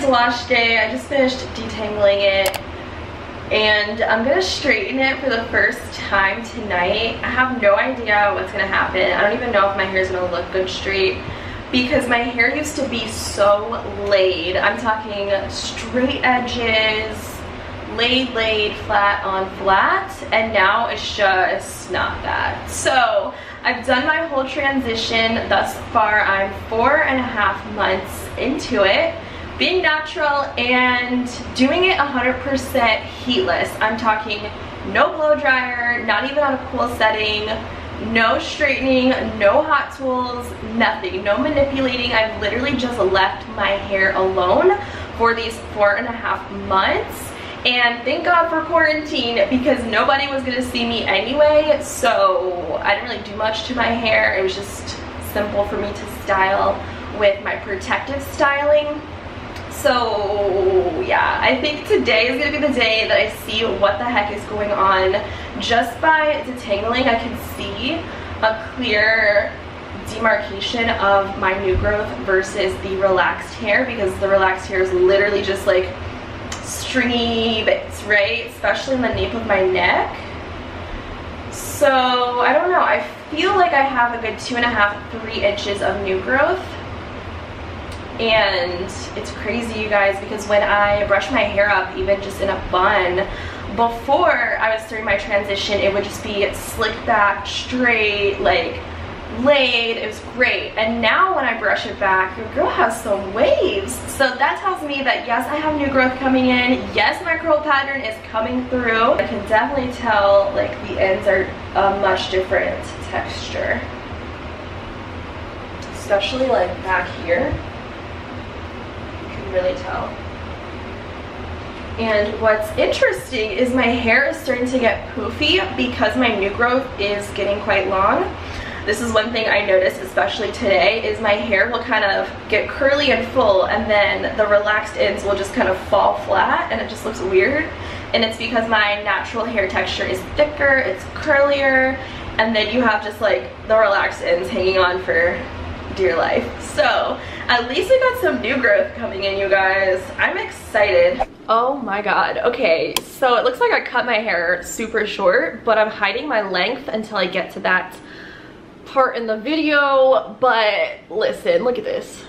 is wash day. I just finished detangling it, and I'm gonna straighten it for the first time tonight. I have no idea what's gonna happen. I don't even know if my hair is gonna look good straight, because my hair used to be so laid. I'm talking straight edges, laid, flat on flat, and now it's just not that. So I've done my whole transition thus far. I'm 4.5 months into it, being natural and doing it 100% heatless. I'm talking no blow dryer, not even on a cool setting, no straightening, no hot tools, nothing, no manipulating. I've literally just left my hair alone for these 4.5 months. And thank God for quarantine, because nobody was gonna see me anyway, so I didn't really do much to my hair. It was just simple for me to style with my protective styling. So yeah, I think today is gonna be the day that I see what the heck is going on. Just by detangling, I can see a clear demarcation of my new growth versus the relaxed hair, because the relaxed hair is literally just like stringy bits, right? Especially in the nape of my neck. So I don't know, I feel like I have a good 2.5–3 inches of new growth. And it's crazy, you guys, because when I brush my hair up, even just in a bun, before I was starting my transition, it would just be slicked back, straight, like laid. It was great. And now when I brush it back, your girl has some waves. So that tells me that yes, I have new growth coming in. Yes, my curl pattern is coming through. I can definitely tell like the ends are a much different texture, especially like back here. You can really tell. And what's interesting is my hair is starting to get poofy because my new growth is getting quite long. This is one thing I noticed, especially today, is my hair will kind of get curly and full, and then the relaxed ends will just kind of fall flat, and it just looks weird. And it's because my natural hair texture is thicker, it's curlier, and then you have just like the relaxed ends hanging on for dear life. So at least I got some new growth coming in, you guys. I'm excited. Oh my god. Okay, so it looks like I cut my hair super short, but I'm hiding my length until I get to that part in the video. But listen, look at this.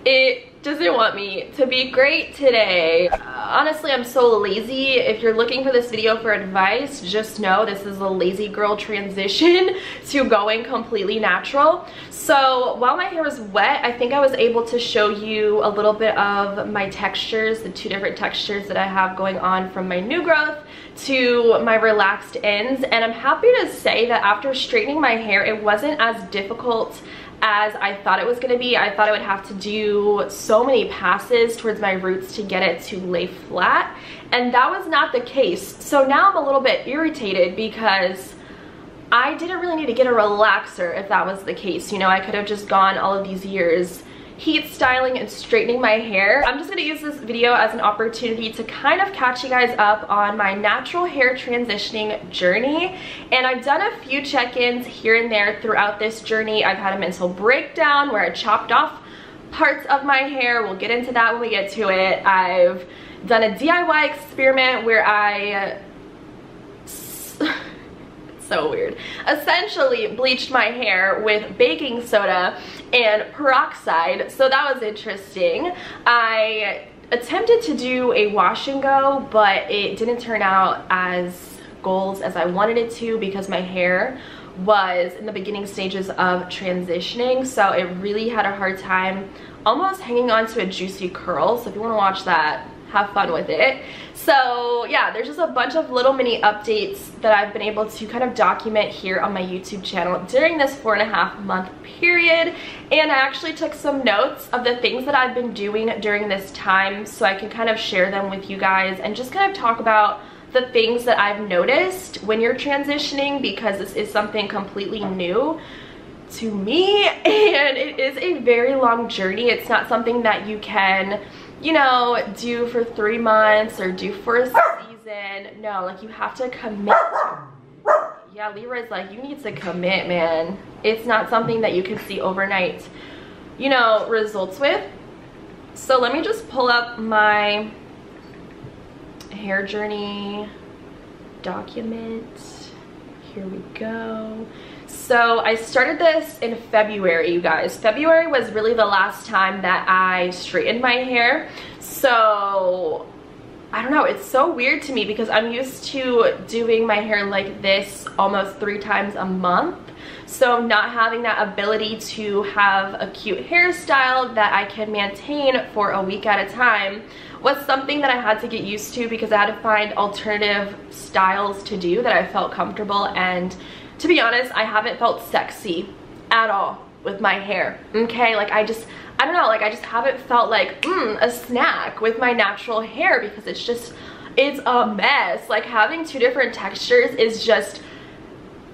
It doesn't want me to be great today. Honestly, I'm so lazy. If you're looking for this video for advice, just know this is a lazy girl transition to going completely natural. So while my hair was wet, I think I was able to show you a little bit of my textures, the 2 different textures that I have going on from my new growth to my relaxed ends. And I'm happy to say that after straightening my hair, it wasn't as difficult as I thought it was going to be. I thought I would have to do so many passes towards my roots to get it to lay flat, and that was not the case. So now I'm a little bit irritated because I didn't really need to get a relaxer if that was the case. You know, I could have just gone all of these years heat styling and straightening my hair. I'm just going to use this video as an opportunity to kind of catch you guys up on my natural hair transitioning journey. And I've done a few check-ins here and there throughout this journey. I've had a mental breakdown where I chopped off parts of my hair. We'll get into that when we get to it. I've done a DIY experiment where I so weird, essentially bleached my hair with baking soda and peroxide, so that was interesting. I attempted to do a wash and go, but it didn't turn out as goals as I wanted it to because my hair was in the beginning stages of transitioning, so it really had a hard time almost hanging on to a juicy curl. So if you want to watch that, have fun with it. So yeah, there's just a bunch of little mini updates that I've been able to kind of document here on my YouTube channel during this 4.5 month period. And I actually took some notes of the things that I've been doing during this time so I can kind of share them with you guys and just kind of talk about the things that I've noticed when you're transitioning, because this is something completely new to me and it is a very long journey. It's not something that you can, you know, do for 3 months or do for a season. No, like you have to commit to. Yeah, Leroy's like, you need to commit, man. It's not something that you can see overnight, you know, results with. So let me just pull up my hair journey document. Here we go. So I started this in February, you guys. February was really the last time that I straightened my hair. So I don't know, it's so weird to me because I'm used to doing my hair like this almost 3 times a month. So not having that ability to have a cute hairstyle that I can maintain for a week at a time was something that I had to get used to, because I had to find alternative styles to do that I felt comfortable. And to be honest, I haven't felt sexy at all with my hair, okay? Like I don't know, like I just haven't felt like a snack with my natural hair, because it's a mess. Like having 2 different textures is just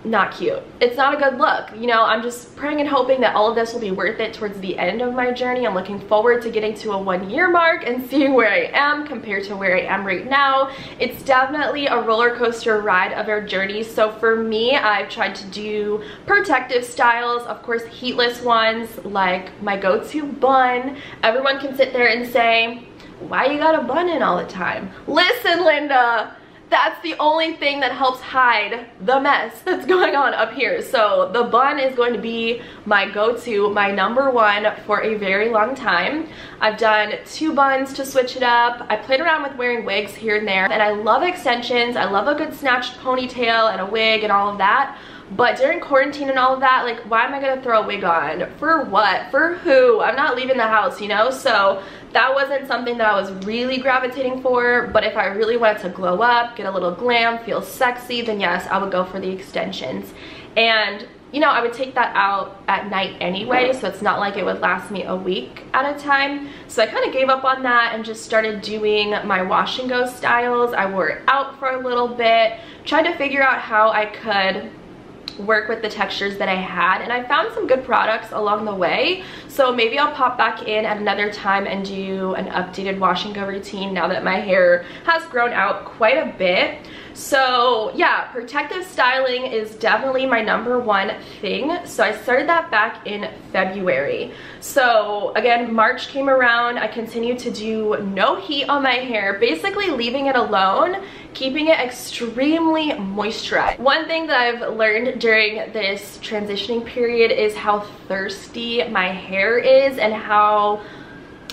not cute. It's not a good look. You know, I'm just praying and hoping that all of this will be worth it towards the end of my journey. I'm looking forward to getting to a 1-year mark and seeing where I am compared to where I am right now. It's definitely a roller coaster ride of our journey. So for me, I've tried to do protective styles, of course heatless ones, like my go-to bun. Everyone can sit there and say, why you got a bun in all the time? Listen, Linda, that's the only thing that helps hide the mess that's going on up here. So the bun is going to be my go-to, my #1 for a very long time. I've done 2 buns to switch it up. I played around with wearing wigs here and there, and I love extensions. I love a good snatched ponytail and a wig and all of that. But during quarantine and all of that, like, why am I gonna throw a wig on? For what? For who? I'm not leaving the house, you know? So that wasn't something that I was really gravitating for. But if I really wanted to glow up, get a little glam, feel sexy, then yes, I would go for the extensions. And you know, I would take that out at night anyway, so it's not like it would last me a week at a time. So I kind of gave up on that and just started doing my wash and go styles. I wore it out for a little bit, tried to figure out how I could work with the textures that I had, and I found some good products along the way. So maybe I'll pop back in at another time and do an updated wash and go routine now that my hair has grown out quite a bit. So yeah, protective styling is definitely my #1 thing. So I started that back in February. So again, March came around, I continued to do no heat on my hair, basically leaving it alone, keeping it extremely moisturized. One thing that I've learned during this transitioning period is how thirsty my hair is and how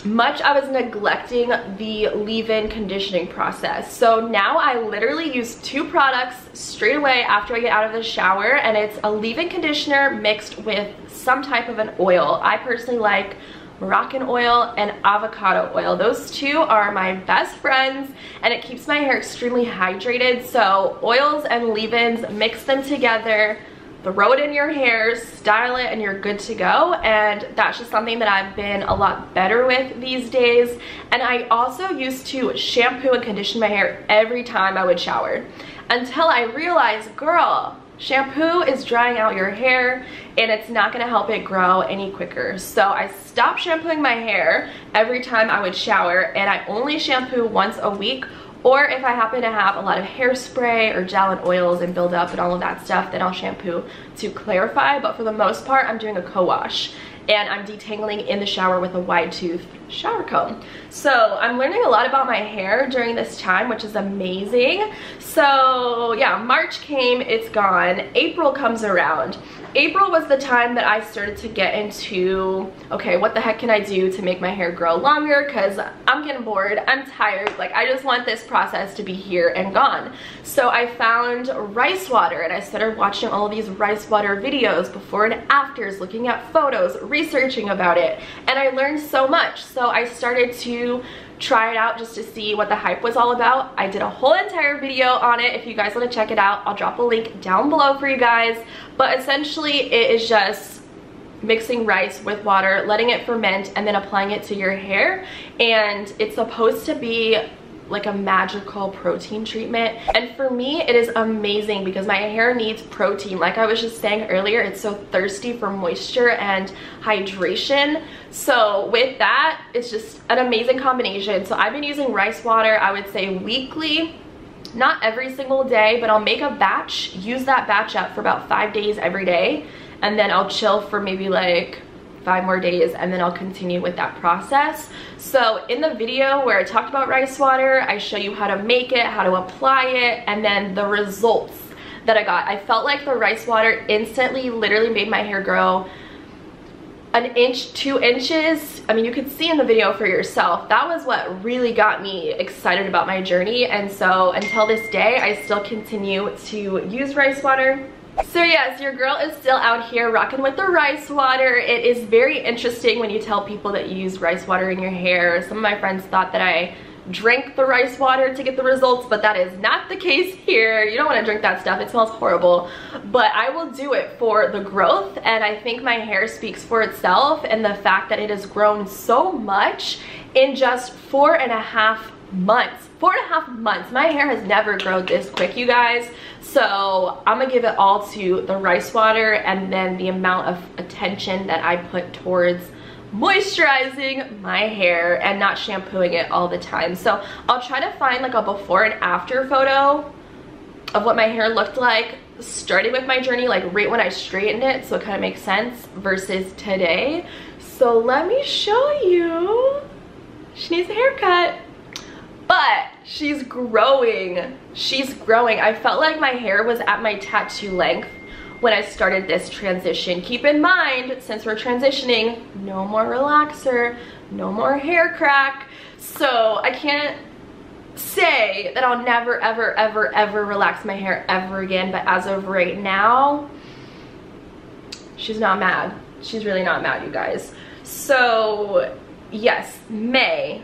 much I was neglecting the leave-in conditioning process. So now I literally use 2 products straight away after I get out of the shower, and it's a leave-in conditioner mixed with some type of an oil. I personally like Moroccan oil and avocado oil. Those 2 are my best friends, and it keeps my hair extremely hydrated. So oils and leave-ins, mix them together, throw it in your hair, style it, and you're good to go. And that's just something that I've been a lot better with these days. And I also used to shampoo and condition my hair every time I would shower, until I realized, girl, shampoo is drying out your hair and it's not gonna help it grow any quicker. So I stopped shampooing my hair every time I would shower, and I only shampoo once a week, or if I happen to have a lot of hairspray or gel and oils and build up and all of that stuff, then I'll shampoo to clarify. But for the most part, I'm doing a co-wash, and I'm detangling in the shower with a wide tooth shower comb. So I'm learning a lot about my hair during this time, which is amazing. So yeah, March came, it's gone. April comes around. April was the time that I started to get into, okay, what the heck can I do to make my hair grow longer? Because I'm getting bored, I'm tired, like I just want this process to be here and gone. So I found rice water, and I started watching all of these rice water videos, before and afters, looking at photos, researching about it, and I learned so much. So I started to try it out just to see what the hype was all about. I did a whole entire video on it. If you guys want to check it out, I'll drop a link down below for you guys. But essentially it is just mixing rice with water, letting it ferment, and then applying it to your hair. And it's supposed to be like a magical protein treatment, and for me it is amazing because my hair needs protein. Like I was just saying earlier, it's so thirsty for moisture and hydration. So with that, it's just an amazing combination. So I've been using rice water, I would say weekly, not every single day, but I'll make a batch, use that batch up for about 5 days every day, and then I'll chill for maybe like 5 more days, and then I'll continue with that process. So in the video where I talked about rice water, I show you how to make it, how to apply it, and then the results that I got. I felt like the rice water instantly literally made my hair grow an inch, 2 inches. I mean, you could see in the video for yourself. That was what really got me excited about my journey. And so until this day, I still continue to use rice water. So yes, your girl is still out here rocking with the rice water. It is very interesting when you tell people that you use rice water in your hair. Some of my friends thought that I drank the rice water to get the results, but that is not the case here. You don't want to drink that stuff. It smells horrible. But I will do it for the growth, and I think my hair speaks for itself, and the fact that it has grown so much in just 4.5 months. 4.5 months. My hair has never grown this quick, you guys. So I'm gonna give it all to the rice water, and then the amount of attention that I put towards moisturizing my hair and not shampooing it all the time. So I'll try to find like a before and after photo of what my hair looked like starting with my journey, like right when I straightened it, so it kind of makes sense, versus today. So let me show you. She needs a haircut, but she's growing. She's growing. I felt like my hair was at my tattoo length when I started this transition. Keep in mind, since we're transitioning, no more relaxer, no more hair crack. So I can't say that I'll never, ever, ever, ever relax my hair ever again, but as of right now, she's not mad. She's really not mad, you guys. So yes, May,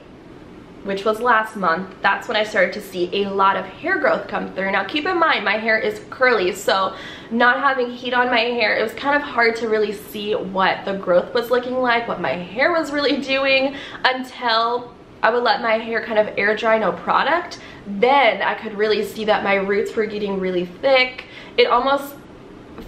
which was last month, that's when I started to see a lot of hair growth come through. Now keep in mind, my hair is curly, so not having heat on my hair, it was kind of hard to really see what the growth was looking like, what my hair was really doing, until I would let my hair kind of air dry, no product. Then I could really see that my roots were getting really thick. It almost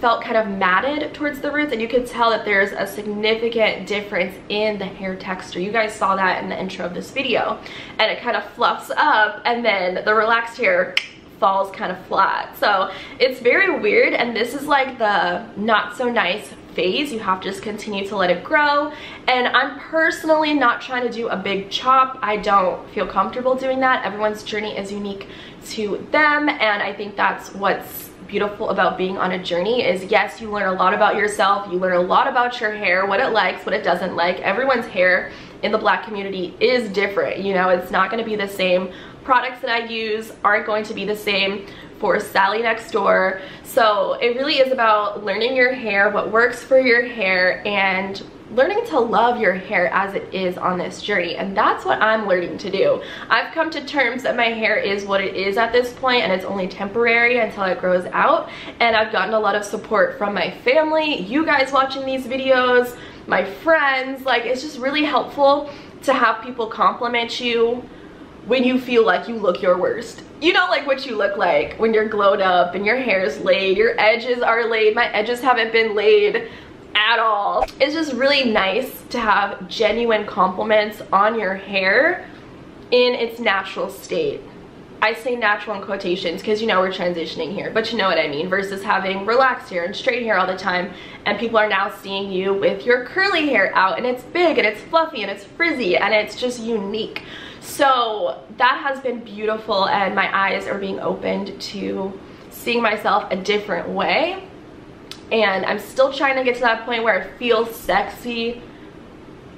felt kind of matted towards the roots, and you could tell that there's a significant difference in the hair texture. You guys saw that in the intro of this video, and it kind of fluffs up, and then the relaxed hair falls kind of flat. So it's very weird, and this is like the not so nice phase. You have to just continue to let it grow, and I'm personally not trying to do a big chop. I don't feel comfortable doing that. Everyone's journey is unique to them, and I think that's what's beautiful about being on a journey. Is yes, you learn a lot about yourself, you learn a lot about your hair, what it likes, what it doesn't like. Everyone's hair in the Black community is different, you know. It's not going to be the same. Products that I use aren't going to be the same for Sally next door. So it really is about learning your hair, what works for your hair, and learning to love your hair as it is on this journey. And that's what I'm learning to do. I've come to terms that my hair is what it is at this point, and it's only temporary until it grows out. And I've gotten a lot of support from my family, you guys watching these videos, my friends. Like, it's just really helpful to have people compliment you when you feel like you look your worst. You know, like what you look like when you're glowed up and your hair is laid, your edges are laid. My edges haven't been laid at all. It's just really nice to have genuine compliments on your hair in its natural state. I say natural in quotations because, you know, we're transitioning here, but you know what I mean, versus having relaxed hair and straight hair all the time, and people are now seeing you with your curly hair out, and it's big and it's fluffy and it's frizzy and it's just unique. So that has been beautiful, and my eyes are being opened to seeing myself a different way. And I'm still trying to get to that point where I feel sexy,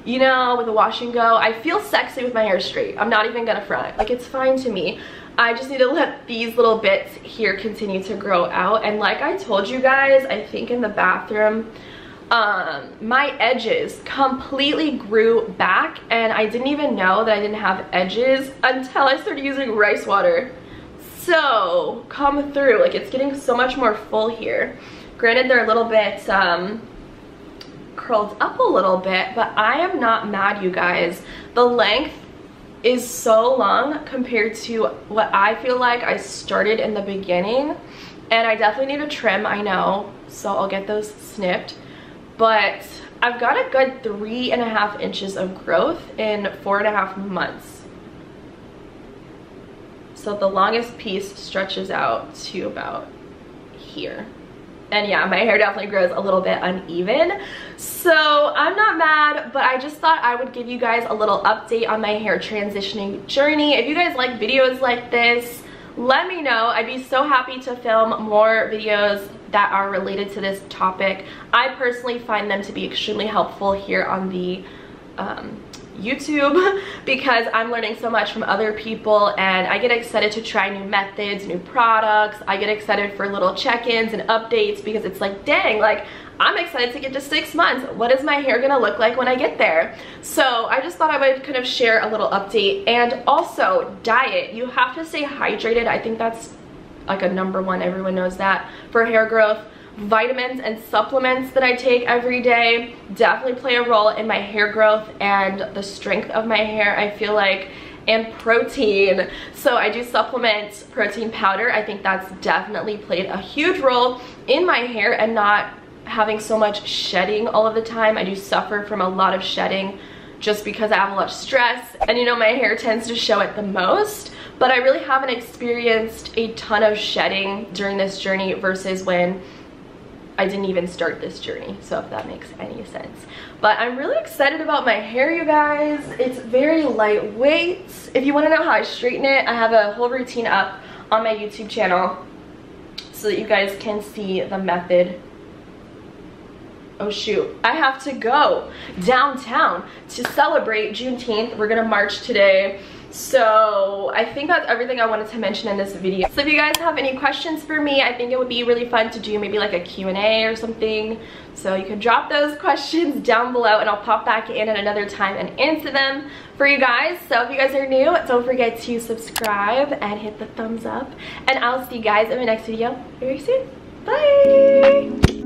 you know, with a wash and go. I feel sexy with my hair straight. I'm not even gonna front. Like, it's fine to me. I just need to let these little bits here continue to grow out. And like I told you guys, I think in the bathroom, my edges completely grew back, and I didn't even know that I didn't have edges until I started using rice water. So come through, like, it's getting so much more full here. Granted, they're a little bit curled up a little bit, but I am not mad, you guys. The length is so long compared to what I feel like I started in the beginning, and I definitely need a trim, I know, so I'll get those snipped. But I've got a good 3.5 inches of growth in 4.5 months. So the longest piece stretches out to about here. And yeah, my hair definitely grows a little bit uneven. So I'm not not mad, but I just thought I would give you guys a little update on my hair transitioning journey. If you guys like videos like this, let me know. I'd be so happy to film more videos that are related to this topic. I personally find them to be extremely helpful here on the YouTube because I'm learning so much from other people, and I get excited to try new methods, new products. I get excited for little check-ins and updates because it's like, dang, like I'm excited to get to 6 months. What is my hair gonna look like when I get there? So I just thought I would kind of share a little update. And also diet, you have to stay hydrated. I think that's like a #1, everyone knows that, for hair growth. Vitamins and supplements that I take every day definitely play a role in my hair growth and the strength of my hair, I feel like, and protein. So I do supplement protein powder. I think that's definitely played a huge role in my hair and not having so much shedding all of the time. I do suffer from a lot of shedding just because I have a lot of stress, and you know, my hair tends to show it the most, but I really haven't experienced a ton of shedding during this journey versus when I didn't even start this journey, so if that makes any sense. But I'm really excited about my hair, you guys. It's very lightweight. If you want to know how I straighten it, I have a whole routine up on my YouTube channel so that you guys can see the method. Oh shoot, I have to go downtown to celebrate Juneteenth. We're gonna march today. So I think that's everything I wanted to mention in this video. So if you guys have any questions for me, I think it would be really fun to do maybe like a Q&A or something. So you can drop those questions down below and I'll pop back in at another time and answer them for you guys. So if you guys are new, don't forget to subscribe and hit the thumbs up. And I'll see you guys in my next video very soon. Bye!